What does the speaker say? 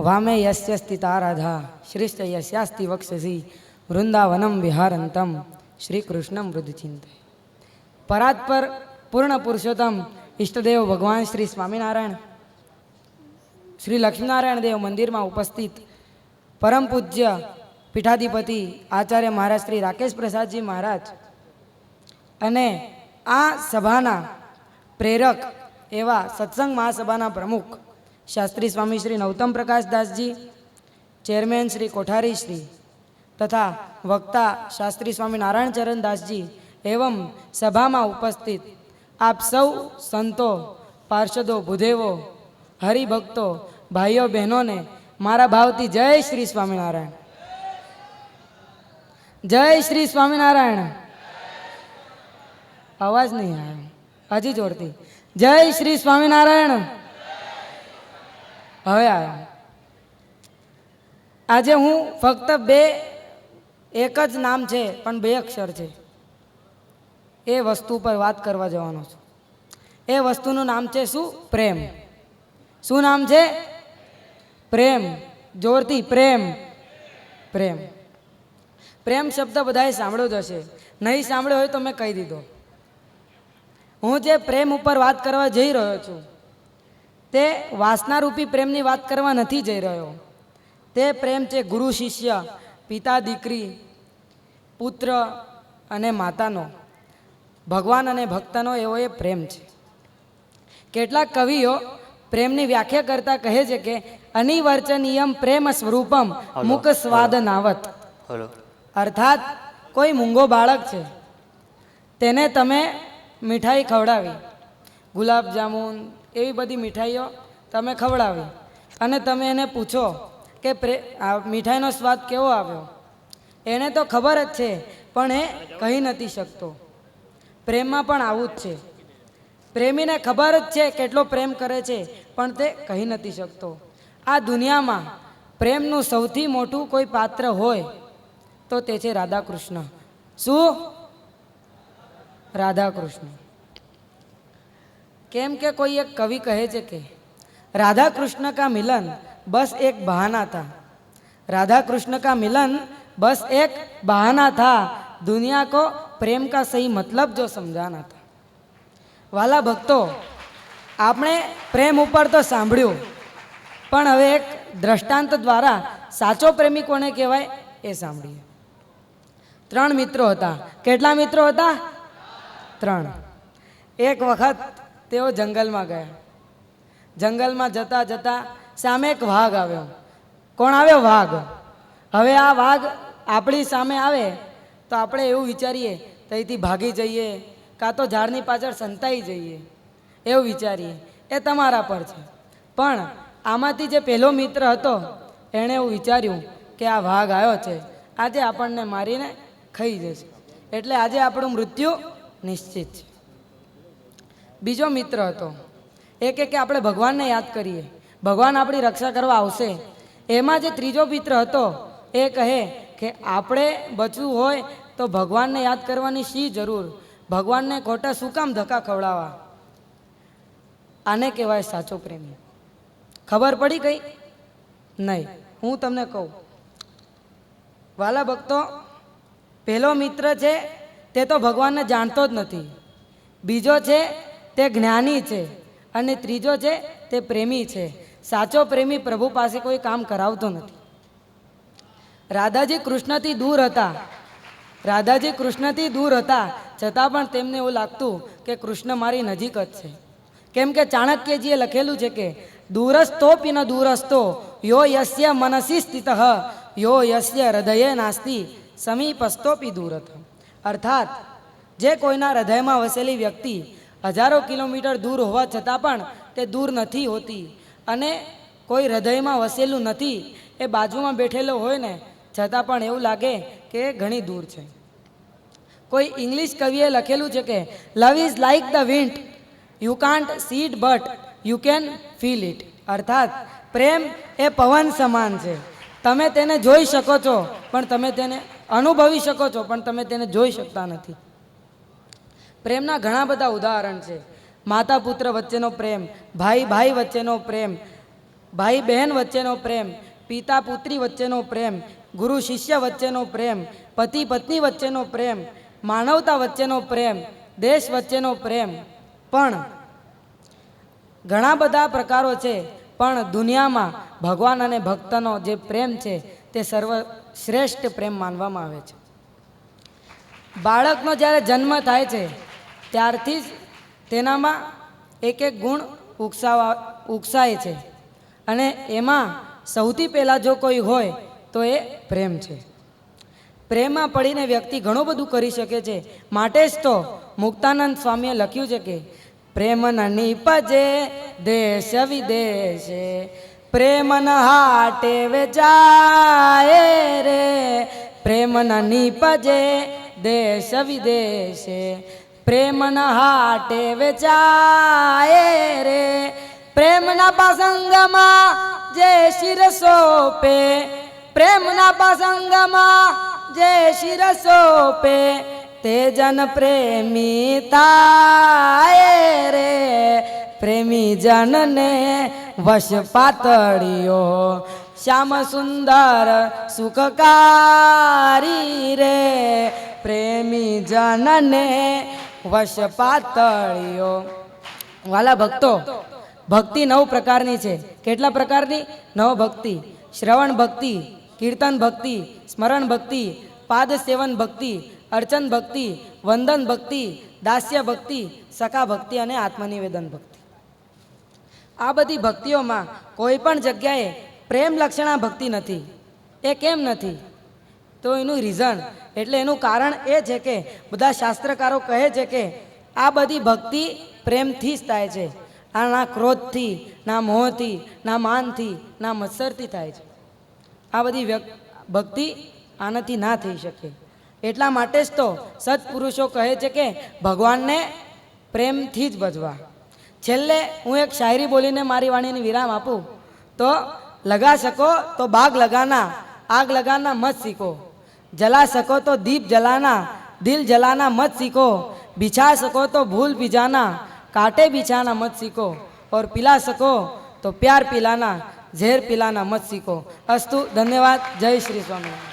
વામે યસ્ય સ્થિતા રાધા શ્રેષ્ઠ યસ્યાસ્તિ વક્ષસી વૃંદાવનમ વિહારંતમ શ્રી કૃષ્ણમ વૃદ્ધચિંતે. પરાત્પર પૂર્ણ પુરુષોત્તમ ઈષ્ટદેવ ભગવાન શ્રી સ્વામિનારાયણ શ્રી લક્ષ્મીનારાયણ દેવ મંદિરમાં ઉપસ્થિત પરમ પૂજ્ય પીઠાધિપતિ આચાર્ય મહારાજ શ્રી રાકેશ પ્રસાદજી મહારાજ અને આ સભાના પ્રેરક એવા સત્સંગ મહાસભાના પ્રમુખ શાસ્ત્રી સ્વામી શ્રી નૌતમ પ્રકાશદાસજી, ચેરમેન શ્રી કોઠારી શ્રી તથા વક્તા શાસ્ત્રી સ્વામી નારાયણ ચરણદાસજી એવં સભામાં ઉપસ્થિત આપ સૌ સંતો, પાર્ષદો, ભૂદેવો, હરિભક્તો, ભાઈઓ બહેનોને મારા ભાવથી જય શ્રી સ્વામિનારાયણ. જય શ્રી સ્વામિનારાયણ. અવાજ નહીં આવ્યો, હજી જોરથી જય શ્રી સ્વામિનારાયણ. હવે આવ્યો. આજે હું ફક્ત એક જ નામ છે પણ 2 અક્ષર છે એ વસ્તુ પર વાત કરવા જવાનો છું. એ વસ્તુનું નામ છે શું? પ્રેમ. શું નામ છે? પ્રેમ. જોરથી પ્રેમ. પ્રેમ. પ્રેમ શબ્દ બધાએ સાંભળ્યો જ હશે. નહીં સાંભળ્યો હોય તો મેં કહી દીધો. હું જે પ્રેમ ઉપર વાત કરવા જઈ રહ્યો છું તે વાસનારૂપી પ્રેમની વાત કરવા નથી જઈ રહ્યો. તે પ્રેમ છે ગુરુ શિષ્ય, પિતા દીકરી, પુત્ર અને માતાનો, ભગવાન અને ભક્તનો એવો એ પ્રેમ છે. કેટલાક કવિઓ પ્રેમની વ્યાખ્યા કરતા કહે છે કે અનિવર્ચનીયમ પ્રેમ સ્વરૂપમ મુખ સ્વાદ નાવત. અર્થાત કોઈ મૂંગો બાળક છે, તેને તમે મીઠાઈ ખવડાવી, ગુલાબ જામુન એવી બધી મીઠાઈઓ તમે ખવડાવી અને તમે એને પૂછો કે આ મીઠાઈનો સ્વાદ કેવો આવ્યો, એને તો ખબર જ છે પણ એ કહી નથી શકતો. પ્રેમમાં પણ આવું જ છે. પ્રેમીને ખબર જ છે કેટલો પ્રેમ કરે છે પણ તે કહી નથી શકતો. આ દુનિયામાં પ્રેમનું સૌથી મોટું કોઈ પાત્ર હોય તો તે છે રાધા કૃષ્ણ. શું? રાધા કૃષ્ણ. કેમ કે કોઈ એક કવિ કહે છે કે राधा कृष्ण का मिलन बस एक बहाना था. राधा कृष्ण का मिलन बस एक बहाना था. दुनिया को प्रेम का सही मतलब जो समझाना था. वाला भक्तो, આપણે પ્રેમ ઉપર તો સાંભળ્યું પણ હવે એક દ્રષ્ટાંત દ્વારા સાચો પ્રેમી કોને કહેવાય એ સાંભળીએ. 3 મિત્રો હતા. કેટલા મિત્રો હતા? 3. એક વખત તેઓ જંગલમાં ગયા. જંગલમાં જતા જતા સામે એક વાઘ આવ્યો. કોણ આવ્યો? વાઘ. હવે આ વાઘ આપણી સામે આવે તો આપણે એવું વિચારીએ ત્યાંથી ભાગી જઈએ કાં તો ઝાડની પાછળ સંતાઈ જઈએ, એવું વિચારીએ. એ તમારા પર છે. પણ આમાંથી જે પહેલો મિત્ર હતો એણે એવું વિચાર્યું કે આ વાઘ આવ્યો છે, આજે આપણને મારીને ખાઈ જશે, એટલે આજે આપણું મૃત્યુ નિશ્ચિત છે. બીજો મિત્ર હતો. એ કે આપણે ભગવાનને યાદ કરીએ, ભગવાન આપણી રક્ષા કરવા આવશે. એમાં જે ત્રીજો મિત્ર હતો એ કહે કે આપણે બચવું હોય તો ભગવાનને યાદ કરવાની શી જરૂર, ભગવાનને ખોટા શું કામ ધક્કા ખવડાવવા. આને કહેવાય સાચો પ્રેમી. ખબર પડી ગઈ? નહીં, હું તમને કહું. વાલા ભક્તો, પહેલો મિત્ર છે તે તો ભગવાનને જાણતો જ નથી, બીજો છે તે જ્ઞાની છે અને ત્રીજો છે તે પ્રેમી છે. સાચો પ્રેમી પ્રભુ પાસે કોઈ કામ કરાવતો નથી. રાધાજી કૃષ્ણથી દૂર હતા. રાધાજી કૃષ્ણથી દૂર હતા છતાં પણ તેમને એવું લાગતું કે કૃષ્ણ મારી નજીક જ છે. કેમ કે ચાણક્યજીએ લખેલું છે કે દૂરસ્થોપી ન દૂરસ્થો યો યસ્ય મનસી સ્થિત યો યસ્ય હૃદયે નાસ્તિ સમીપસ્થોપી દૂરથ. અર્થાત જે કોઈના હૃદયમાં વસેલી વ્યક્તિ 1000 કિલોમીટર દૂર હોવા છતાં પણ તે દૂર નથી હોતી, અને કોઈ હૃદયમાં વસેલું નથી એ બાજુમાં બેઠેલો હોય ને છતાં પણ એવું લાગે કે એ ઘણી દૂર છે. કોઈ ઇંગ્લિશ કવિએ લખેલું છે કે love is like the wind, you can't C it but you can feel it. અર્થાત પ્રેમ એ પવન સમાન છે. તમે તેને જોઈ શકો છો પણ તમે તેને અનુભવી શકો છો પણ તમે તેને જોઈ શકતા નથી. પ્રેમના ઘણા બધા ઉદાહરણ છે. માતા પુત્ર વચ્ચેનો પ્રેમ, ભાઈ ભાઈ વચ્ચેનો પ્રેમ, ભાઈ બહેન વચ્ચેનો પ્રેમ, પિતા પુત્રી વચ્ચેનો પ્રેમ, ગુરુ શિષ્ય વચ્ચેનો પ્રેમ, પતિ પત્ની વચ્ચેનો પ્રેમ, માનવતા વચ્ચેનો પ્રેમ, દેશ વચ્ચેનો પ્રેમ. પણ ઘણા બધા પ્રકારો છે, પણ દુનિયામાં ભગવાન અને ભક્તનો જે પ્રેમ છે તે સર્વશ્રેષ્ઠ પ્રેમ માનવામાં આવે છે. બાળકનો જ્યારે જન્મ થાય છે ત્યારથી જ તેનામાં એક એક ગુણ ઉકસાય છે, અને એમાં સૌથી પહેલાં જો કોઈ હોય તો એ પ્રેમ છે. પ્રેમમાં પડીને વ્યક્તિ ઘણું બધું કરી શકે છે. માટે જ તો મુક્તાનંદ સ્વામીએ લખ્યું છે કે પ્રેમ ન નીપજે દેશ વિદેશે, પ્રેમ ન હાટે વેચાય રે, પ્રેમ ન નીપજે દેશ વિદેશે, પ્રેમ ન હાટે વેચાય રે, પ્રેમના પ્રસંગમાં જે શિર સોપે, પ્રેમના પ્રસંગમાં જે શિર સોપે, તે જન પ્રેમી થાય રે, પ્રેમી જનને વશ પાતળિયો, શ્યામ સુંદર સુખકારી રે, પ્રેમી જનને વશ પાતળિયો. વાલા ભક્તો, ભક્તિ 9 પ્રકારની છે. કેટલા પ્રકારની? 9 ભક્તિ. શ્રવણ ભક્તિ, કીર્તન ભક્તિ, સ્મરણ ભક્તિ, પાદ સેવન ભક્તિ, અર્ચન ભક્તિ, વંદન ભક્તિ, દાસ્ય ભક્તિ, સખા ભક્તિ અને આત્મનિવેદન ભક્તિ. આ બધી ભક્તિઓમાં કોઈ પણ જગ્યાએ પ્રેમ લક્ષણા ભક્તિ નથી. એ કેમ નથી? તો એનું રીઝન, એટલે એનું કારણ એ છે કે બધા શાસ્ત્રકારો કહે છે કે આ બધી ભક્તિ પ્રેમથી જ થાય છે. આ ના ક્રોધથી, ના મોહથી, ના માનથી, ના મત્સરથી થાય છે. આ બધી ભક્તિ આનાથી ના થઈ શકે. એટલા માટે જ તો સત્પુરુષો કહે છે કે ભગવાનને પ્રેમથી જ ભજવા. છેલ્લે હું એક શાયરી બોલીને મારી વાણીને વિરામ આપું તો, લગા શકો તો બાગ લગાના, આગ લગાના મત સીખો, जला सको तो दीप जलाना, दिल जलाना मत सीखो, बिछा सको तो भूल बिजाना, कांटे बिछाना मत सीखो, और पिला सको तो प्यार पिलाना, जहर पिलाना मत सीखो. अस्तु, धन्यवाद. जय श्री स्वामी.